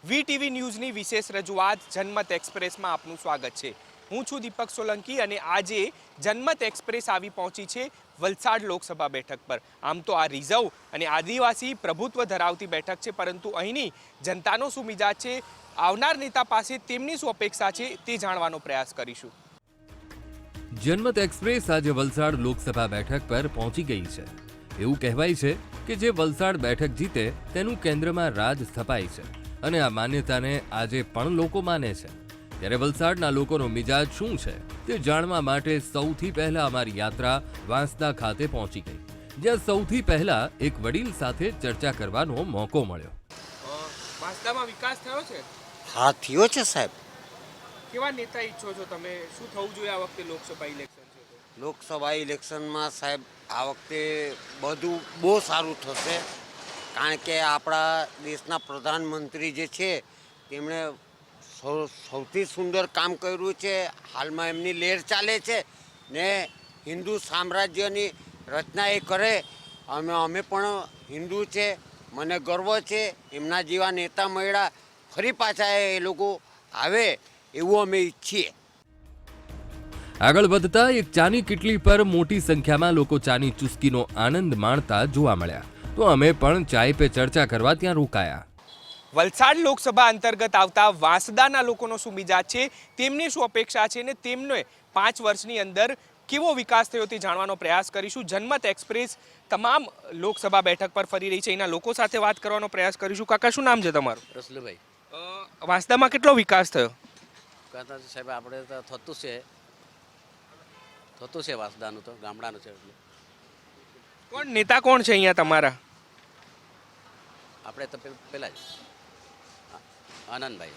VTV ન્યૂઝની વિશેષ રજૂઆત જનમત એક્સપ્રેસમાં આપનું સ્વાગત છે। હું છું દીપક સોલંકી અને આજે જનમત એક્સપ્રેસ આવી પહોંચી છે વલસાડ લોકસભા બેઠક પર। આમ તો આ રિઝર્વ અને આદિવાસી પ્રભુત્વ ધરાવતી બેઠક છે, પરંતુ અહીંની જનતાનો શું મિજાજ છે, આવનાર નેતા પાસે તેમની શું અપેક્ષા છે તે જાણવાનો પ્રયાસ કરીશું। જનમત એક્સપ્રેસ આજે વલસાડ લોકસભા બેઠક પર પહોંચી ગઈ છે। એવું કહેવાય છે કે જે વલસાડ બેઠક જીતે તેનું કેન્દ્રમાં રાજ સ્થપાય છે અને આ માન્યતાને આજે પણ લોકો માને છે। ત્યારે વલસાડના લોકોનો મિજાજ શું છે તે જાણવા માટે સૌથી પહેલા અમારી યાત્રા વાંસદા ખાતે પહોંચી ગઈ, જ્યાં સૌથી પહેલા એક વડીલ સાથે ચર્ચા કરવાનો મોકો મળ્યો। વાંસદામાં વિકાસ થયો છે? હા, થયો છે સાહેબ। કેવા નેતા ઈચ્છો છો તમે? શું થવું જોઈએ આ વખતે લોકસભા ઇલેક્શન છે તો? લોકસભા ઇલેક્શનમાં સાહેબ આ વખતે બધું બહુ સારું થશે, કારણ કે આપણા દેશના પ્રધાનમંત્રી જે છે તેમણે સૌથી સુંદર કામ કર્યું છે। હાલમાં એમની લહેર ચાલે છે ને હિન્દુ સામ્રાજ્યની રચના એ કરે। અમે પણ હિન્દુ છે, મને ગર્વ છે એમના જેવા નેતા મળ્યા, ફરી પાછા એ લોકો આવે એવું અમે ઈચ્છીએ। આગળ વધતા એક ચાની કીટલી પર મોટી સંખ્યામાં લોકો ચાની ચુસ્કીનો આનંદ માણતા જોવા મળ્યા, તો અમે પણ ચાય પે ચર્ચા કરવા ત્યાં રોકાયા। વલસાડ લોકસભા અંતર્ગત આવતા વાંસદાના લોકોનો શું મિજાજ છે, તેમની શું અપેક્ષા છે અને તેમને 5 વર્ષની અંદર કેવો વિકાસ થયો તે જાણવાનો પ્રયાસ કરીશું। જનમત એક્સપ્રેસ તમામ લોકસભા બેઠક પર ફરી રહી છે, એના લોકો સાથે વાત કરવાનો પ્રયાસ કરીશું। કાકા, શું નામ છે તમારું? રસલુભાઈ। વાંસદામાં કેટલો વિકાસ થયો? સાહેબ આપણે તો થતું છે વાસદાનું, તો ગામડાનું છે એટલે કોણ નેતા કોણ છે અહીંયા તમારા? આપણે તો પહેલાં જ આનંદભાઈ।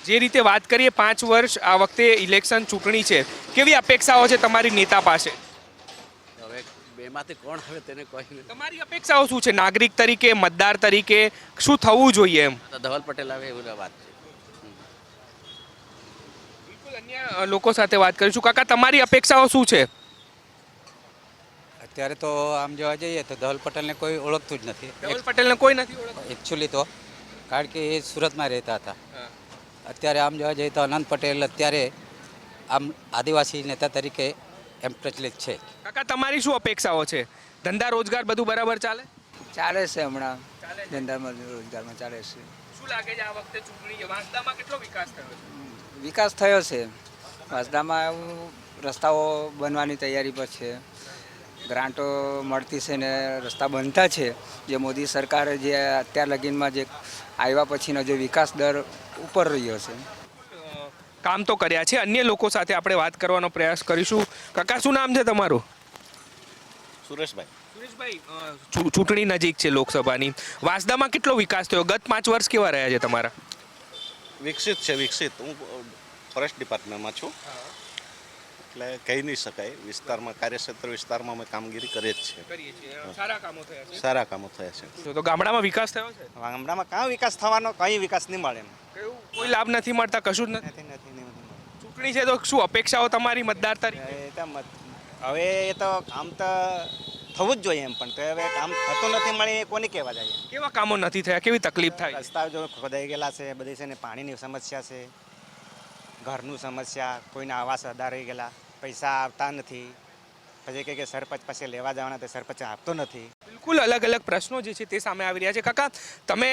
જે રીતે વાત કરીએ 5 વર્ષ આ વખતે ઇલેક્શન ચૂંટણી છે, કેવી અપેક્ષાઓ છે તમારી નેતા પાસે? હવે બેમાંથી કોણ હવે તેને કોઈ તમારી અપેક્ષાઓ શું છે નાગરિક તરીકે, મતદાર તરીકે? શું થવું જોઈએ એમ? તો ધવલ પટેલ આવે એવું વાત છે। બિલકુલ, અન્ય લોકો સાથે વાત કરીશું। કાકા, તમારી અપેક્ષાઓ શું છે? અત્યારે તો આમ જોવા જઈએ તો ધવલ પટેલને કોઈ ઓળખતું જ નથી। ધવલ પટેલને કોઈ નથી ઓળખતું એકચ્યુઅલી તો, કારણ કે એ સુરતમાં રહેતા હતા। અત્યારે આમ જોવા જઈએ તો અનંત પટેલ અત્યારે આમ આદિવાસી નેતા તરીકે એમ પ્રચલિત છે। કાકા, તમારી શું અપેક્ષાઓ છે? ધંધા રોજગાર બધું બરાબર ચાલે? ચાલે છે, હમણાં ધંધામાં રોજગારમાં ચાલે છે। શું લાગે છે આ વખતે ચૂંટણી વાંસદામાં કેટલો વિકાસ થયો છે? વિકાસ થયો છે વાંસદામાં, રસ્તાઓ બનવાની તૈયારી પર છે, ગ્રાન્ટો મળતી છે ને રસ્તા બનતા છે। જે મોદી સરકારે જે અત્યાર લગીનમાં જે આવ્યા પછીનો જે વિકાસ દર ઉપર રહ્યો છે, કામ તો કર્યા છે। અન્ય લોકો સાથે આપણે વાત કરવાનો પ્રયાસ કરીશું। કાકા, શું નામ છે તમારું? સુરેશભાઈ। સુરેશભાઈ, ચૂંટણી નજીક છે લોકસભાની, વાંસદામાં કેટલો વિકાસ થયો? ગત 5 વર્ષ કેવા રહ્યા છે તમારા? વિકસિત છે, વિકસિત। હું ફોરેસ્ટ ડિપાર્ટમેન્ટમાં છું, એટલે કહી નહીં શકાય। વિસ્તારમાં, કાર્યક્ષેત્ર વિસ્તારમાં અમે કામગીરી કરીએ જ છીએ। સારા કામો થયા છે? સારા કામો થયા છે। તો ગામડામાં વિકાસ થયો છે? ગામડામાં કાં વિકાસ થવાનો, કંઈ વિકાસ નહીં મળે એમ। કોઈ લાભ નથી મળતા? કશું જ નથી? ચૂંટણી છે તો શું અપેક્ષાઓ તમારી મતદાર તરીકે? હવે એ તો કામ તો થવું જ જોઈએ એમ, પણ તો હવે કામ થતું નથી મળે એ કોને કહેવા જાય? કેવા કામો નથી થયા? કેવી તકલીફ થાય? રસ્તા જો ખોદાઈ ગયેલા છે, બધી છે ને પાણીની સમસ્યા છે, ઘરનું સમસ્યા, કોઈના આવાસ અદા રહી ગયેલા, પૈસા આવતા નથી, પછી કે સરપંચ પાસે લેવા જવાના તો સરપંચ આપતો નથી। બિલકુલ અલગ અલગ પ્રશ્નો જે છે તે સામે આવી રહ્યા છે। કાકા, તમે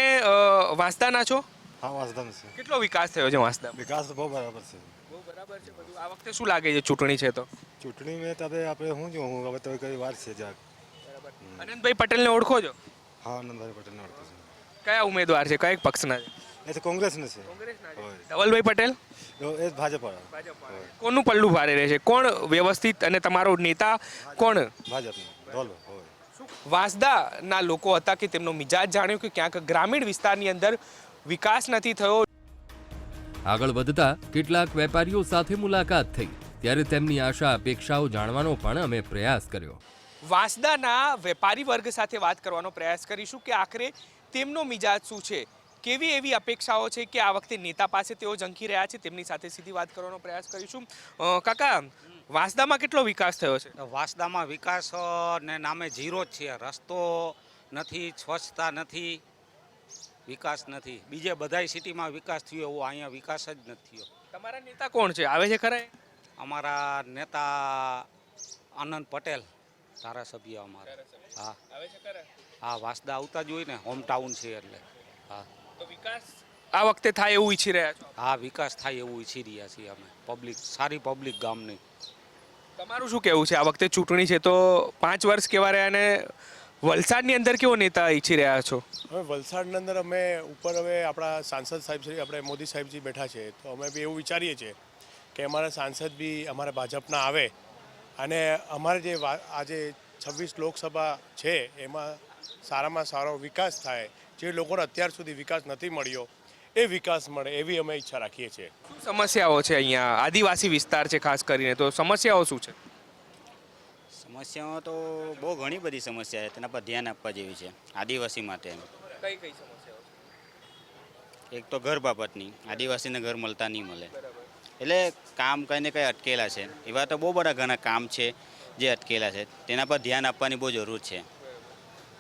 વાંસદાના છો? હા, વાંસદામાં છે। કેટલો વિકાસ થયો છે વાંસદા? વિકાસ તો બહુ બરાબર છે। બહુ બરાબર છે બધું। આ વખતે શું લાગે છે ચૂંટણી છે તો? ચૂંટણી મેં તો હવે આપણે શું જોઉં, હવે તો કઈ વાર છે જરાક। અનંતભાઈ પટેલને ઓળખો છો? હા, આનંદભાઈ પટેલને ઓળખું છું। કયા ઉમેદવાર છે, કયા પક્ષના છે? એ તો કોંગ્રેસને છે। ધવલભાઈ પટેલ? એ ભાજપ કોનું પલ્લું ભારે રહેશે? કોણ વ્યવસ્થિત અને તમારો નેતા કોણ? ભાજપનો। વાંસદાના લોકો હતા કે તેમનો મિજાજ જાણ્યો કે ક્યાંક ગ્રામીણ વિસ્તારની અંદર વિકાસ નથી થયો। આગળ વધતા કેટલાક વેપારીઓ સાથે મુલાકાત થઈ, ત્યારે તેમની આશા અપેક્ષાઓ જાણવાનો પણ અમે પ્રયાસ કર્યો। વાંસદાના વેપારી વર્ગ સાથે વાત કરવાનો પ્રયાસ કરીશું કે આખરે તેમનો મિજાજ શું છે, કેવી એવી અપેક્ષાઓ છે કે આ વખતે નેતા પાસે તેઓ ઝંખી રહ્યા છે, તેમની સાથે સીધી વાત કરવાનો પ્રયાસ કરીશું। કાકા, વાંસદામાં કેટલો વિકાસ થયો છે? વાંસદામાં વિકાસ ને નામે ઝીરો જ છે। રસ્તો નથી, સ્વચ્છતા નથી, વિકાસ નથી. બીજે બધાય સિટીમાં વિકાસ થયો એવો અહીંયા વિકાસ જ નથી થયો. તમારા નેતા કોણ છે, આવે છે ખરા એ? અમારા નેતા આનંદ પટેલ ધારાસભ્ય અમારા. હા આવે છે ખરા? હા, વાસદા આવતા જ હોય ને, હોમ ટાઉન છે એટલે. હા તો વિકાસ આ વખતે થાય એવું ઈચ્છી રહ્યા છો? હા, વિકાસ થાય એવું ઈચ્છી રહ્યા છીએ અમે. પબ્લિક સારી પબ્લિક ગામની. તમારું શું કહેવું છે? આ વખતે ચૂંટણી છે તો 5 વર્ષ કેવા રહ્યા અને વલસાડની અંદર કેવો નેતા ઈચ્છી રહ્યા છો? હવે વલસાડની અંદર અમે ઉપર હવે આપણા સાંસદ સાહેબ શ્રી આપણે મોદી સાહેબજી બેઠા છે, તો અમે બી એવું વિચારીએ છીએ કે અમારા સાંસદ બી અમારા ભાજપના આવે અને અમારે જે આજે 26 લોકસભા છે એમાં સારામાં સારો વિકાસ થાય. જે લોકોને અત્યાર સુધી વિકાસ નથી મળ્યો એ વિકાસ મળે એવી અમે ઈચ્છા રાખીએ છીએ. શું સમસ્યાઓ છે અહીંયા? આદિવાસી વિસ્તાર છે ખાસ કરીને, તો સમસ્યાઓ શું છે? સમસ્યાઓ તો બહુ ઘણી બધી સમસ્યા છે, તેના પર ધ્યાન આપવા જેવી છે આદિવાસી માટે. કઈ કઈ સમસ્યાઓ છે? એક તો ઘર બાબતની, આદિવાસીને ઘર મળતા નહીં મળે, એટલે કામ કંઈ ને કંઈ અટકેલા છે. એવા તો બહુ બધા ઘણા કામ છે જે અટકેલા છે, તેના પર ધ્યાન આપવાની બહુ જરૂર છે.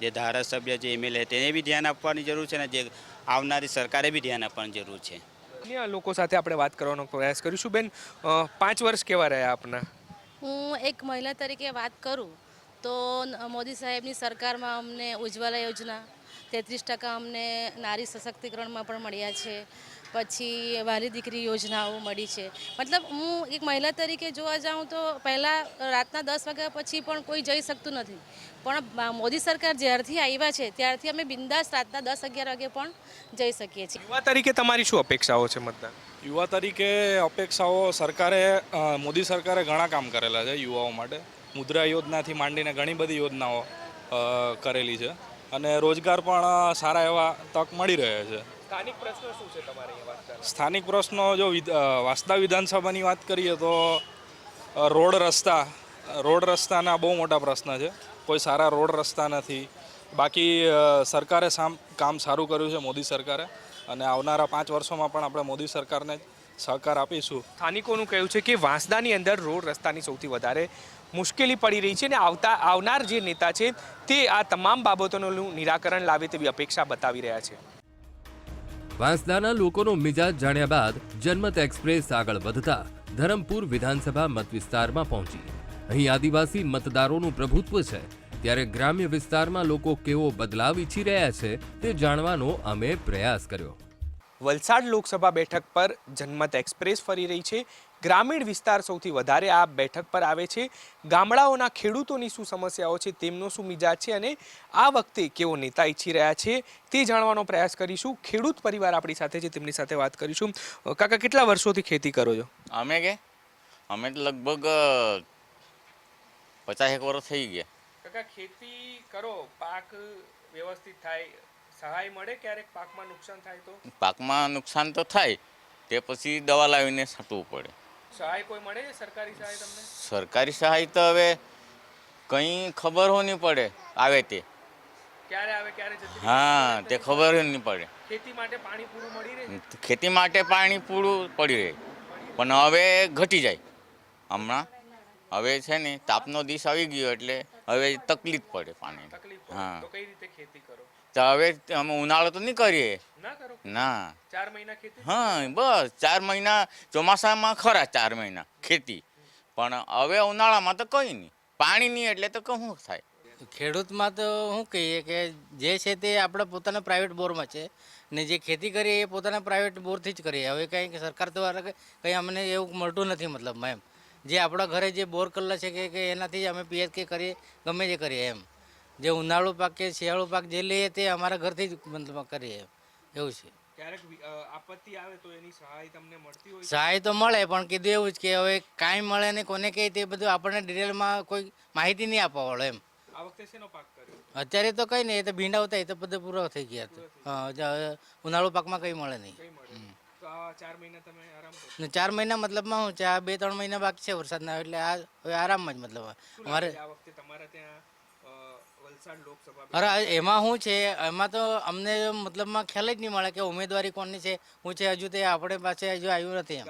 જે ધારાસભ્ય, જે એમએલએ, તેને બી ધ્યાન આપવાની જરૂર છે ને જે આવનારી સરકારે બી ધ્યાન આપવાની જરૂર છે. અન્ય લોકો સાથે આપણે વાત કરવાનો પ્રયાસ કરીશું. બેન, 5 વર્ષ કેવા રહ્યા આપના? હું એક મહિલા તરીકે વાત કરું તો મોદી સાહેબની સરકારમાં અમને ઉજ્જવલા યોજના 33% અમને નારી સશક્તિકરણમાં પણ મળ્યા છે. પછી વહાલી દીકરી યોજનાઓ મળી છે. મતલબ હું એક મહિલા તરીકે જોવા જાઉં તો પહેલાં રાતના 10 વાગ્યા પછી પણ કોઈ જઈ શકતું નથી, પણ મોદી સરકાર જ્યારથી આવ્યા છે ત્યારથી અમે બિંદાસ રાતના 10-11 વાગે પણ જઈ શકીએ છીએ. યુવા તરીકે તમારી શું અપેક્ષાઓ છે મતદાન? યુવા તરીકે અપેક્ષાઓ, સરકારે મોદી સરકારે ઘણા કામ કરેલા છે યુવાઓ માટે. મુદ્રા યોજનાથી માંડીને ઘણી બધી યોજનાઓ કરેલી છે અને રોજગાર પણ સારા એવા તક મળી રહે છે. સ્થાનિક પ્રશ્નો શું છે તમારે અહીંયા વાત કરો? સ્થાનિક પ્રશ્નો જો વાંસદા વિધાનસભાની વાત કરીએ તો રોડ રસ્તાના બહુ મોટા પ્રશ્ન છે. કોઈ સારા રોડ રસ્તા નથી. બાકી સરકારે કામ સારું કર્યું છે મોદી સરકારે, અને આવનારા 5 વર્ષોમાં પણ આપણે મોદી સરકારને સહકાર આપીશું. સ્થાનિકોનું કહેવું છે કે વાંસદાની અંદર રોડ રસ્તાની સૌથી વધારે મુશ્કેલી પડી રહી છે અને આવનાર જે નેતા છે તે આ તમામ બાબતોનું નિરાકરણ લાવે તેવી અપેક્ષા બતાવી રહ્યા છે. વાંસદાના લોકોનો મિજાજ જાણ્યા બાદ જનમત એક્સપ્રેસ આગળ વધતા ધરમપુર વિધાનસભા મતવિસ્તારમાં પહોંચી. અહીં આદિવાસી મતદારોનું પ્રભુત્વ છે, ત્યારે ગ્રામ્ય વિસ્તારમાં લોકો કેવો બદલાવ ઈચ્છી રહ્યા છે તે જાણવાનો અમે પ્રયાસ કર્યો. વલસાડ લોકસભા બેઠક પર જનમત એક્સપ્રેસ ફરી રહી છે. ગ્રામીણ વિસ્તાર સૌથી વધારે આ બેઠક પર આવે છે. ગામડાઓના ખેડૂતોની શું સમસ્યાઓ છે, તેમનો શું મિજાજ છે અને આ વખતે કેવો નેતા ઈચ્છી રહ્યા છે તે જાણવાનો પ્રયાસ કરીશું. ખેડૂત પરિવાર આપણી સાથે છે, તેમની સાથે વાત કરીશું. કાકા, કેટલા વર્ષોથી ખેતી કરો છો? અમે તો લગભગ 50 વર્ષ થઈ ગયા. કાકા, ખેતી કરો, પાક વ્યવસ્થિત થાય, સહાય મળે? ક્યારેક પાકમાં નુકસાન થાય તો? પાકમાં નુકસાન તો થાય, તે પછી દવા લાવીને છાંટવું પડે. સહાય કોઈ મળે છે? સરકારી સહાય તમને? સરકારી સહાય તો હવે કંઈ ખબર હો નહીં પડે, આવે તે ક્યારે આવે ક્યારે જતી રહે? હા, તે ખબર જ નહીં પડે. ખેતી માટે પાણી પૂરું મળી રહે? ખેતી માટે પાણી પૂરું પડી રહે, પણ હવે ઘટી જાય. હમણાં હવે છે ને તાપનો દિવસ આવી ગયો એટલે હવે તકલીફ પડે પાણી. હા, તો કઈ રીતે ખેતી કરો? તો હવે અમે ઉનાળો તો નહીં કરીએ. ના કરો? ના. 4 મહિના ખેતી? હા, બસ 4 મહિના ચોમાસામાં ખરા 4 મહિના ખેતી, પણ હવે ઉનાળામાં તો કંઈ નહીં, પાણી નહીં એટલે તો શું થાય. ખેડૂતમાં તો શું કહીએ કે જે છે તે આપણે પોતાના પ્રાઇવેટ બોરમાં છે ને જે ખેતી કરીએ એ પોતાના પ્રાઇવેટ બોરથી જ કરીએ. હવે કંઈ સરકાર દ્વારા કંઈ અમને એવું મળતું નથી. મતલબમાં એમ જે આપણા ઘરે જે બોર કરેલા છે કે એનાથી જ અમે પીએચકે કરીએ, ગમે તે કરીએ. એમ જે ઉનાળુ પાક કે શિયાળુ પાક જે લઈએ તે અમારા ઘરથી જ મતલબ કરીએ, એવું છે. ક્યારેક આપત્તિ આવે તો એની સહાય તમને મળતી હોય? સહાય તો મળે, પણ કીધું એવું જ કે હવે કાંઈ મળે ને કોને કહે તે બધું આપણને ડિટેલમાં કોઈ માહિતી નહીં આપવા વાળો. એમ આ વખતે શેનો પાક કર્યો? અત્યારે તો કંઈ નહીં, એ તો ભીંડા હતા, એ તો બધું પૂરો થઈ ગયા હતા. હા, ઉનાળુ પાકમાં કંઈ મળે નહીં. તો આ 4 મહિના તમે આરામ કરો? 4 મહિના મતલબમાં શું છે, આ 2-3 મહિના બાકી છે વરસાદના, એટલે આ હવે આરામમાં જ. મતલબ અમારે આ વખતે તમારા ત્યાં વલસાડ લોકસભા, અરે એમાં શું છે, એમાં તો અમને મતલબમાં ખ્યાલ જ નહીં મળે કે ઉમેદવારી કોની છે, શું છે. હજુ તે આપણે પાસે હજુ આવ્યું નથી. એમ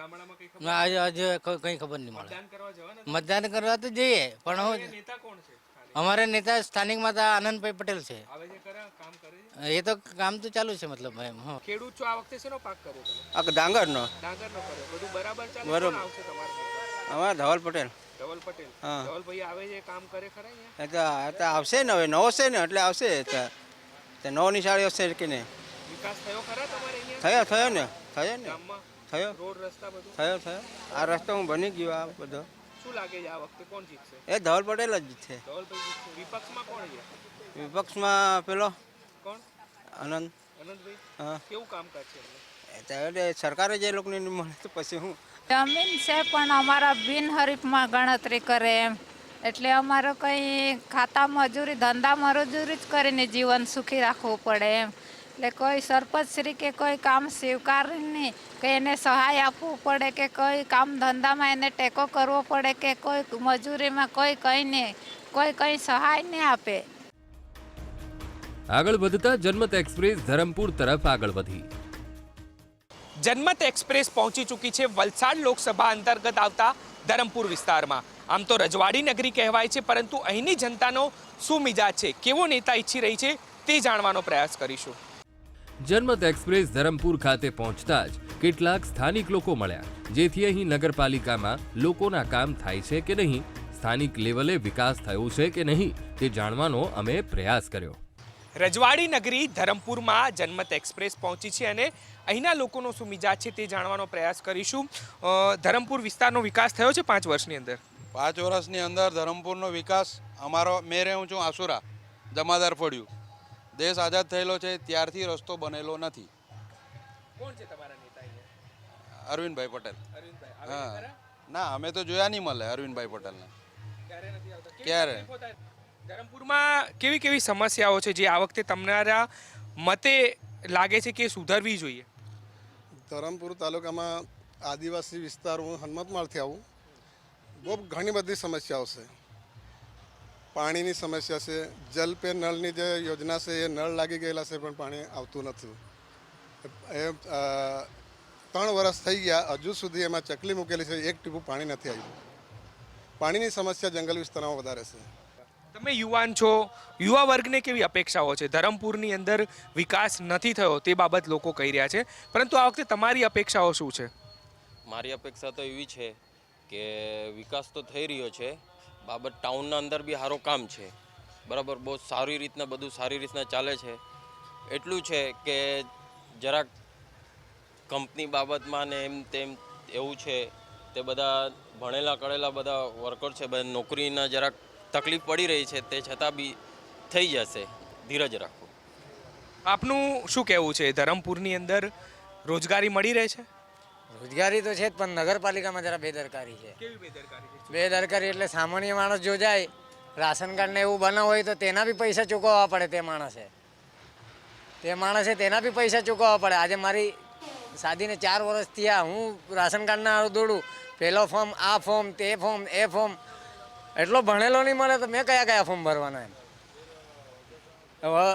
હજુ કંઈ ખબર નહીં મળે. મતદાન કરવા જવાના? મતદાન કરવા તો જઈએ, પણ હું નેતા કોણ છે? અમારે નેતા સ્થાનિકમાં તો આનંદભાઈ પટેલ છે. આવે છે ખરા, કામ કરે છે? એ તો કામ તો ચાલુ છે મતલબ એમ. હા, ખેડૂત છો, આ વખતે શેનો પાક કર્યો તમે? આ ડાંગરનો ડાંગરનો કર્યો. બધું બરાબર ચાલે? બરોબર. કોણ આવશે તમારા નેતા? અમારા ધવલ પટેલ. ધવલ પટેલ. હા. ધવલભાઈ આવે છે, કામ કરે ખરા અહીંયા? એ તો આવશે ને, હવે નવો છે ને એટલે આવશે. તે નવો નિશાળી હશે કે નહીં? વિકાસ થયો ખરા તમારે અહીંયા? થયો ને ગામમાં થયો રોડ રસ્તા બધું થયો. આ રસ્તો હું બની ગયો આ બધો. શું લાગે છે આ વખતે કોણ જીતશે? એ ધવલ પટેલ જ છે. ધવલભાઈ જીતશે. વિપક્ષમાં કોણ છે? વિપક્ષમાં પેલો કોણ? આનંદ. આનંદભાઈ. હા. કેવું કામકાજ છે એમને? એટલે સરકારે જે લોકોને નહીં મળે તો પછી હું. જમીન છે પણ અમારા બિનહરીફમાં ગણતરી કરે એમ, એટલે અમારે કંઈ ખાતા મજૂરી ધંધા મજૂરી જ કરીને જીવન સુખી રાખવું પડે એમ. એટલે કોઈ સરપંચશ્રી કે કોઈ કામ સ્વીકારીને કે એને સહાય આપવું પડે કે કોઈ કામ ધંધામાં એને ટેકો કરવો પડે કે કોઈ મજૂરીમાં કોઈ કંઈ નહીં, કોઈ કંઈ સહાય નહીં આપે. આગળ વધતા જનમત એક્સપ્રેસ ધરમપુર તરફ આગળ વધી. જનમત એક્સપ્રેસ પહોંચી ચૂકી છે વલસાડ લોકસભા અંતર્ગત આવતા ધરમપુર વિસ્તારમાં. આમ તો રજવાડી નગરી કહેવાય છે, પરંતુ અહીંની જનતાનો શું મિજાજ છે, કેવો નેતા ઈચ્છી રહી છે તે જાણવાનો પ્રયાસ કરીશું. જનમત એક્સપ્રેસ ધરમપુર ખાતે પહોંચતા જ કેટલાક સ્થાનિક લોકો મળ્યા, જેથી અહીં નગરપાલિકામાં લોકોના કામ થાય છે કે નહીં, સ્થાનિક લેવલે વિકાસ થયો છે કે નહીં તે જાણવાનો અમે પ્રયાસ કર્યો. રજવાડી નગરી ધરમપુરમાં જનમત એક્સપ્રેસ પહોંચી છે અને અહીંના લોકોનો શું મિજાજ છે તે જાણવાનો પ્રયાસ કરીશું. ધરમપુર વિસ્તારનો વિકાસ થયો છે 5 વર્ષની અંદર? 5 વર્ષની અંદર ધરમપુરનો વિકાસ અમારો, મેં રહું છું આસુરા, જમાદાર ફળ્યું. દેશ આઝાદ થયેલો છે ત્યારથી રસ્તો બનેલો નથી. કોણ છે તમારા નેતા અહીંયા? અરવિંદભાઈ પટેલ. અરવિંદભાઈ હા. આવે ખરા? ના, અમે તો જોયા નહીં મળે અરવિંદભાઈ પટેલને. ક્યારે નથી આવતા? કેવી ક્યારે? તકલીફો થાય? ધરમપુરમાં કેવી કેવી સમસ્યાઓ છે જે આ વખતે તમારા મતે લાગે છે કે સુધરવી જોઈએ? ધરમપુર તાલુકામાં આદિવાસી વિસ્તાર, હું હનુમતમાળથી આવું, બહુ ઘણી બધી સમસ્યાઓ છે. પાણીની સમસ્યા છે, જલ પે નળની જે યોજના છે એ નળ લાગી ગયેલા છે પણ પાણી આવતું નથી. એ 3 વર્ષ થઈ ગયા, હજુ સુધી એમાં ચકલી મૂકેલી છે, એક ટીપું પાણી નથી આવ્યું. પાણીની સમસ્યા જંગલ વિસ્તારમાં વધારે છે. તમે યુવાન છો, યુવા વર્ગને કેવી અપેક્ષાઓ છે? ધરમપુરની અંદર વિકાસ નથી થયો તે બાબત લોકો કહી રહ્યા છે, પરંતુ આ વખતે તમારી અપેક્ષાઓ શું છે? મારી અપેક્ષા તો એવી છે કે વિકાસ તો થઈ રહ્યો છે, બાબત ટાઉનના અંદર બી સારું કામ છે, બરાબર, બહુ સારી રીતના બધું સારી રીતના ચાલે છે. એટલું છે કે જરાક કંપની બાબતમાં ને એમ તેમ એવું છે, તે બધા ભણેલા કરેલા બધા વર્કર છે, બધા નોકરીના જરાક તકલીફ પડી રહી છે, તે છતાં બી થઈ જશે, ધીરજ રાખો. આપનું શું કહેવું છે? ધરમપુરની અંદર રોજગારી મળી રહે છે? રોજગારી તો છે જ, પણ નગરપાલિકામાં જરા બેદરકારી છે. કેવી બેદરકારી છે? બેદરકારી એટલે સામાન્ય માણસ જો જાય રાશન કાર્ડ ને એવું બનાવ હોય તો તેના બી પૈસા ચૂકવવા પડે. તે માણસે તેના બી પૈસા ચૂકવવા પડે. આજે મારી શાદીને 4 વર્ષ થયા, હું રાશન કાર્ડના દોડું, પહેલો ફોર્મ, આ ફોર્મ, તે ફોર્મ, એ ફોર્મ. એટલો ભણેલો નહીં મળે તો મેં કયા ફોર્મ ભરવાના એમ. હવે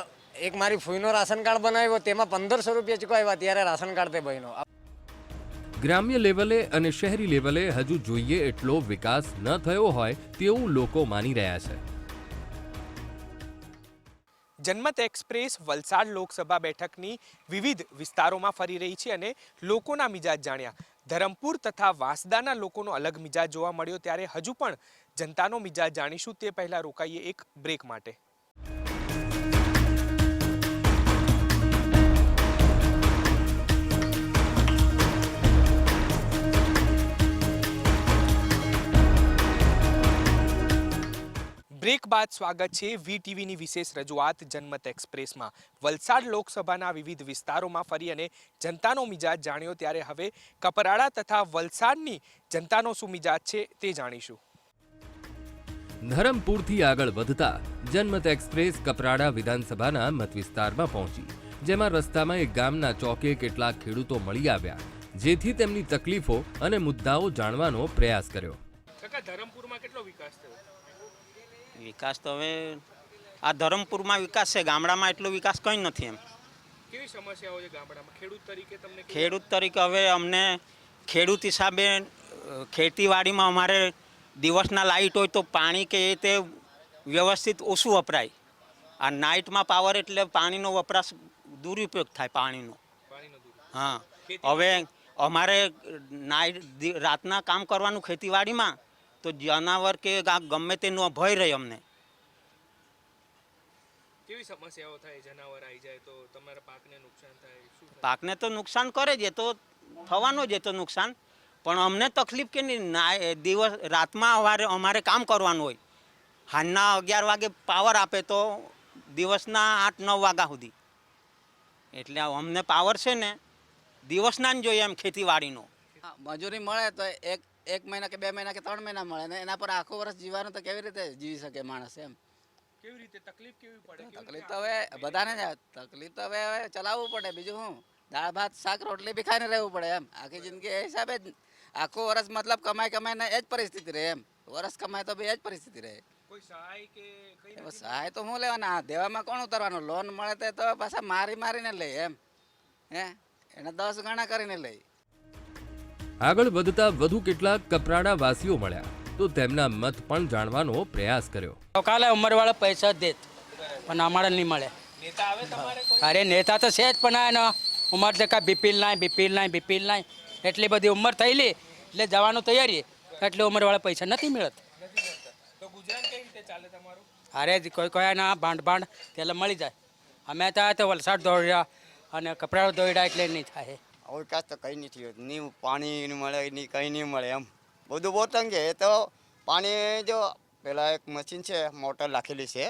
એક મારી ફૂઈનો રાશન કાર્ડ બનાવ્યો, તેમાં 1500 રૂપિયા ચૂકવ્યા, ત્યારે રાશન કાર્ડ તે બન્યો. ગ્રામ્ય લેવલે અને શહેરી લેવલે હજુ જોઈએ એટલો વિકાસ ન થયો હોય તેવું લોકો માની રહ્યા છે. જનમત એક્સપ્રેસ વલસાડ લોકસભા બેઠકની વિવિધ વિસ્તારોમાં ફરી રહી છે અને લોકોના મિજાજ જાણ્યા. ધરમપુર તથા વાંસદાના લોકોનો અલગ મિજાજ જોવા મળ્યો, ત્યારે હજુ પણ જનતાનો મિજાજ જાણીશું. તે પહેલા રોકાઈએ એક બ્રેક માટે. બ્રેક બાદ સ્વાગત છે વીટીવીની વિશેષ રજૂઆત જનમત એક્સપ્રેસમાં. વલસાડ લોકસભાના વિવિધ વિસ્તારોમાં ફરી અને જનતાનો મિજાજ જાણ્યો, ત્યારે હવે કપરાડા તથા વલસાડની જનતાનો શું મિજાજ છે તે જાણીશું. ધરમપુરથી આગળ વધતા જનમત એક્સપ્રેસ કપરાડા વિધાનસભાના મત વિસ્તારમાં પહોંચી, જેમાં રસ્તામાં એક ગામના ચોકે કેટલાક ખેડૂતો મળી આવ્યા, જેથી તેમની તકલીફો અને મુદ્દાઓ જાણવાનો પ્રયાસ કર્યો. ધરમપુરમાં કેટલો વિકાસ થયો? વિકાસ તો હવે આ ધરમપુરમાં વિકાસ છે, ગામડામાં એટલો વિકાસ કંઈ નથી એમ. કેવી સમસ્યાઓ છે ગામડામાં ખેડૂત તરીકે તમને? ખેડૂત તરીકે હવે અમને ખેડૂત હિસાબે ખેતીવાડીમાં અમારે દિવસના લાઇટ હોય તો પાણી કે તે વ્યવસ્થિત ઓછું વપરાય. આ નાઇટમાં પાવર એટલે પાણીનો વપરાશ દુરુપયોગ થાય પાણીનો. હા, હવે અમારે રાતના કામ કરવાનું ખેતીવાડીમાં, તો જનાવર કે ગમે તેનો ભય રહે અમને. કેવી સમસ્યાઓ થાય? જનાવર આવી જાય તો તમારા પાકને નુકસાન થાય? શું થાય? પાકને તો નુકસાન કરે જ, તો થવાનો જ તો નુકસાન, પણ અમને તકલીફ કે નહીં. દિવસ રાતમાં અમારે કામ કરવાનું હોય. સાંજના 11 વાગે પાવર આપે તો દિવસના 8-9 વાગ્યા સુધી. એટલે અમને પાવર છે ને દિવસના જ જોઈએ એમ ખેતીવાડીનો. મજૂરી મળે તો એક મહિના કે 2 મહિના કે 3 મહિના મળે ને એના પર આખું વર્ષ જીવવાનું તો કેવી રીતે જીવી શકે માણસ એમ? કેવી રીતે તકલીફ કેવી પડે? તકલીફ તો હવે બધાને જ તકલીફ તો હવે ચલાવવું પડે. બીજું શું, દાળ ભાત શાક રોટલી બી ખાઈને રહેવું પડે એમ. આખી જિંદગી એ હિસાબે જ આખું વર્ષ મતલબ કમાઈને એ જ પરિસ્થિતિ રહે એમ. વર્ષ કમાય તો બી એ જ પરિસ્થિતિ રહે. કોઈ સહાય કે સહાય તો હું લેવાના, દેવામાં કોણ ઉતરવાનું? લોન મળે તો પાછા મારીને લે એમ. હે એને 10 ગણા કરીને લે. આગળ વધતા વધુ કેટલાક કપરાડા વાસીઓ મળ્યા તો તેમના મત પણ જાણવાનો પ્રયાસ કર્યો. કાલે ઉંમરવાળા પૈસા દેત પણ અમારે નહીં મળે. નેતા આવે તમારે? અરે નેતા તો છે જ, પણ ઉંમર તો કાંઈ બીપીલ નાય એટલી બધી ઉંમર થયેલી એટલે જવાનું તૈયારી, એટલે ઉંમરવાળા પૈસા નથી મળત. તો ગુજરાન કઈ રીતે ચાલે તમારું? અરે કોઈ ના ભાંડ એટલે મળી જાય. અમે ત્યાં તો વલસાડ દોડ્યા અને કપડાં દોડ્યા એટલે નહીં થાય. હવે વિકાસ તો કંઈ નથી થયો. નહીં પાણી મળે, નહીં કંઈ નહીં મળે એમ. બધું બહુ તંગે. એ તો પાણી જો પેલા એક મશીન છે, મોટર રાખેલી છે,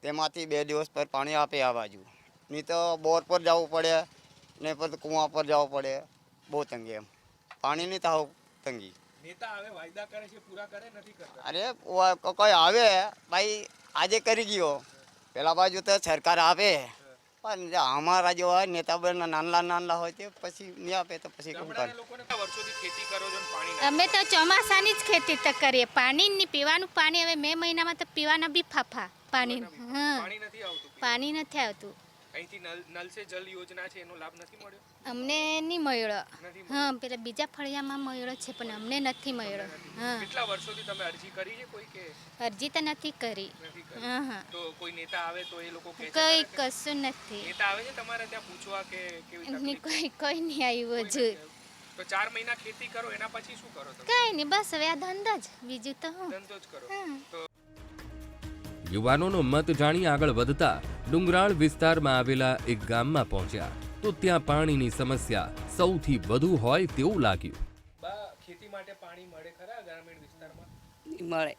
તેમાંથી 2 દિવસ પર પાણી આપે આ બાજુ. નહીં તો બોર પર જવું પડે ને પછી કૂવા પર જવું પડે. બહુ તંગી એમ. પાણીની તો તંગી. નેતા આવે વાયદા કરે છે, પૂરા કરે નથી કરતા? અરે કોઈ આવે ભાઈ, આજે કરી ગયો, પેલા બાજુ તો સરકાર આપે, પણ અમારા જો હોય નેતા બના નાનલા હોય તે પછી નહીં આપે તો પછી શું કરે? વર્ષોથી ખેતી કરો છો ને પાણી? અમે તો ચોમાસાની જ ખેતી તો કરીએ. પાણી ની પીવાનું પાણી હવે મે મહિનામાં તો પીવાના બી ફાફા પાણી. હા, પાણી નથી આવતું. પાણી નથી આવતું. અહીંથી નલ સે જલ યોજના છે, એનો લાભ નથી મળ્યો? અમને નહીં મળ્યો. હા, પેલા બીજા ફળિયામાં મળ્યો છે પણ અમને નથી મળ્યો. હા. કેટલા વર્ષોથી તમે અરજી કરી છે કોઈ કે? અરજી તો નથી કરી. હા. તો કોઈ નેતા આવે તો એ લોકો કહે છે? કઈ કશું નથી. નેતા આવે છે તમારે ત્યાં પૂછવા કે કેવી તકલીફ? કોઈ નહીં આવ્યું હજુ. તો 4 મહિના ખેતી કરો, એના પછી શું કરો તમે? કઈ નહીં, બસ હવે આ ધંધો જ, બીજું તો હું. ધંધો જ કરો. તો યુવાનોનો મત જાણી આગળ વધતા ડુંગરાળ વિસ્તારમાં આવેલા એક ગામમાં પહોંચ્યા તો ત્યાં પાણીની સમસ્યા સૌથી વધુ હોય તેવું લાગ્યું. ખેતી માટે પાણી મળે ખરા ગ્રામીણ વિસ્તારમાં? મળે.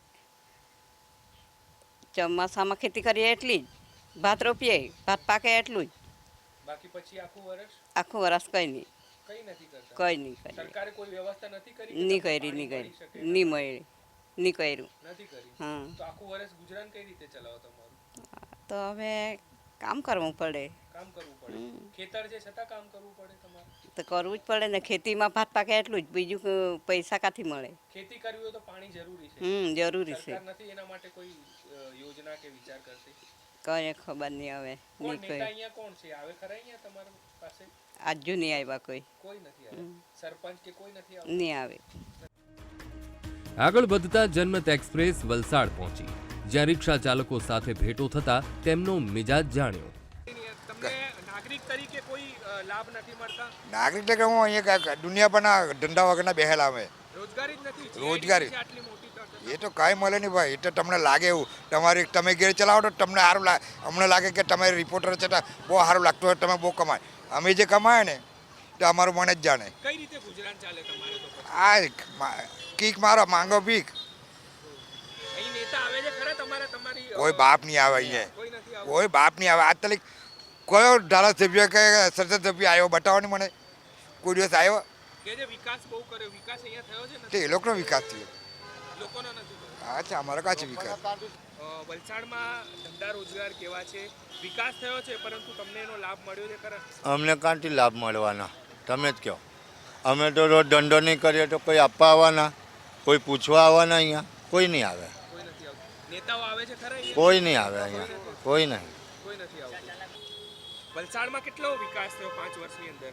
ચોમાસામાં ખેતી કરીએ એટલી જ, ભાત રોપીએ, ભાત પાકે એટલું જ. બાકી પછી આખું વર્ષ? આખું વર્ષ કંઈ નહીં. કંઈ નથી કરતા? કંઈ નહીં કરી. સરકારે કોઈ વ્યવસ્થા નથી કરી? નહીં કરી, નહીં મળી, નહીં કર્યું. નથી કરી. હા. તો આખું વર્ષ ગુજરાન કઈ રીતે ચલાવો તમારું? તો હવે કામ કરવું પડે. કામ કરવું પડે. ખેતર છે છતાં કામ કરવું પડે તમારે? તો કરવું જ પડે ને. ખેતીમાં ભાત પાકે એટલું જ, બીજું પૈસા ક્યાંથી મળે? ખેતી કરવી હોય તો પાણી જરૂરી છે. જરૂરી છે. સરકાર નથી એના માટે કોઈ યોજના કે વિચાર કરતી? કઈ ખબર નહીં હવે. કોણ નેતા અહીંયા કોણ છે? આવે ખરા અહીંયા તમારા પાસે? આજુ નહીં આવ્યા કોઈ. કોઈ નથી આવ્યા. સરપંચ કે કોઈ નથી આવ્યા? નહીં આવે. આગળ વધતા જનમત એક્સપ્રેસ વલસાડ પહોંચી, જ્યાં રિક્ષા ચાલકો સાથે ભેટો થતા તેમનો મિજાજ જાણ્યો. તમને નાગરિક તરીકે કોઈ લાભ નથી મળતા? નાગરિક તરીકે હું અહીંયા દુનિયા પરના ધંધા વગરના બેહેલા અમે. રોજગારી જ નથી? રોજગારી એ તો કાંઈ મળે નહીં ભાઈ. એ તો તમને લાગે એવું, તમે ઘેર ચલાવો તો તમને સારું લાગે. અમને લાગે કે તમે રિપોર્ટર છે તો બહુ સારું લાગતું હોય, તમે બહુ કમાય. અમે જે કમાય ને તો અમારું મને જ જાણે. કઈ રીતે ગુજરાન ચાલે તમારે તો? આ કીક મારો માંગો ભીખ. અહીં નેતા આવે છે ખરા તમારી? કોઈ બાપ નહીં આવે અહીંયા. કોઈ બાપ નહીં આવે. આજ તક કયો ધારાસભ્ય કે સંસદ સભ્ય આવ્યો બતાવો ને મને? કોઈ દિવસ આવ્યો? કે જે વિકાસ બહુ કર્યો, વિકાસ અહીંયા થયો છે ને? તે એ લોકોનો વિકાસ થયો. લોકોનો નથી થયો. અચ્છા, અમારો કાં છે વિકાસ? વલસાડમાં ધંધા રોજગાર કેવા છે? વિકાસ થયો છે પરંતુ તમને એનો લાભ મળ્યો છે ખરા? અમને ક્યાંથી લાભ મળવાના? તમે જ કહો. અમે તો રોજ ધંધો નહીં કરીએ તો કોઈ આપવા આવવાના, કોઈ પૂછવા આવવાના? અહીંયા કોઈ નહીં આવે. નેતાઓ આવે છે ખરા? કોઈ નહીં આવે અહીંયા. કોઈ નહીં. કોઈ નથી આવતું. વલસાડમાં કેટલો વિકાસ થયો 5 વર્ષની અંદર?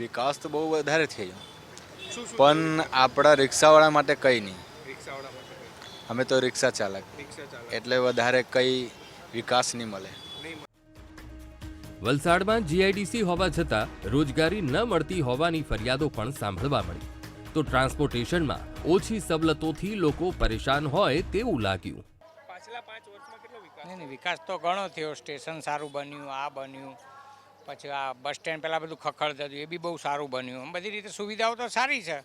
વિકાસ તો બહુ વધારે થયો, શું પણ આપણા રિક્ષાવાળા માટે કંઈ નહીં. રિક્ષાવાળા માટે અમે તો રિક્ષા ચાલક, એટલે વધારે કંઈ વિકાસ નહીં મળે. વલસાડમાં જીઆઈડીસી હોવા છતાં રોજગારી ન મળતી હોવાની ફરિયાદો પણ સાંભળવા મળી. તો ટ્રાન્સપોર્ટેશનમાં ઓછી સવલતોથી લોકો પરેશાન હોય તેવું લાગ્યું. નહીં, વિકાસ તો ઘણો થયો. સ્ટેશન સારું બન્યું, આ બન્યું, પછી આ બસ સ્ટેન્ડ પહેલાં બધું ખખડ હતું એ બી બહુ સારું બન્યું. આમ બધી રીતે સુવિધાઓ તો સારી છે.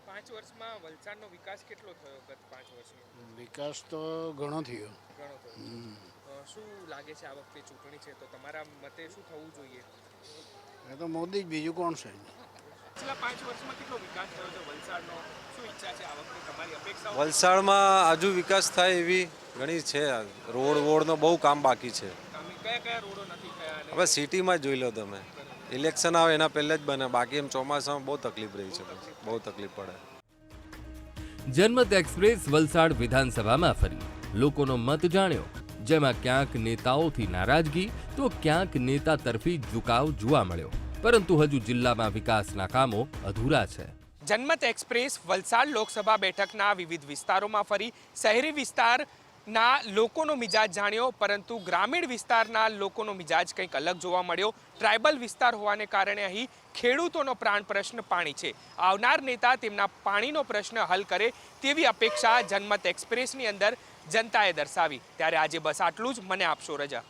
5 વર્ષમાં વલસાડનો વિકાસ કેટલો થયો ગત 5 વર્ષમાં? વિકાસ તો ઘણો થયો. શું લાગે છે આ વખતે ચૂંટણી છે તો તમારા મતે શું થવું જોઈએ? એ તો મોદી જ, બીજું કોણ છે? છેલ્લા 5 વર્ષમાં કેટલો વિકાસ થયો છે વલસાડનો? શું ઈચ્છા છે આ વખતે તમારી અપેક્ષા? વલસાડમાં હજુ વિકાસ થાય એવી ઘણી છે. રોડનો બહુ કામ બાકી છે. કયા રોડો નથી થયા? હવે સિટીમાં જોઈ લો તમે, ઇલેક્શન આવે એના પહેલે જ બને. બાકી એમ ચોમાસામાં બહુ તકલીફ રહી છે, બહુ તકલીફ પડે. જનમત એક્સપ્રેસ વલસાડ વિધાનસભામાં ફરી લોકોનો મત જાણ્યો, જેમાં ક્યાંક નેતાઓથી નારાજગી તો ક્યાંક નેતા તરફી ઝુકાવ જોવા મળ્યો. પરંતુ હજુ જિલ્લામાં વિકાસના કામો અધૂરા છે. જનમત એક્સપ્રેસ વલસાડ લોકસભા બેઠકના વિવિધ વિસ્તારોમાં ફરી શહેરી વિસ્તારના લોકોનો મિજાજ જાણ્યો, પરંતુ ગ્રામીણ વિસ્તારના લોકોનો મિજાજ કંઈક અલગ જોવા મળ્યો. ટ્રાઇબલ વિસ્તાર હોવાને કારણે અહીં ખેડૂતોનો પ્રાણ પ્રશ્ન પાણી છે. આવનાર નેતા તેમના પાણીનો પ્રશ્ન હલ કરે તેવી અપેક્ષા જનમત એક્સપ્રેસની અંદર જનતાએ દર્શાવી. ત્યારે આજે બસ આટલું જ. મને આપશો રજા.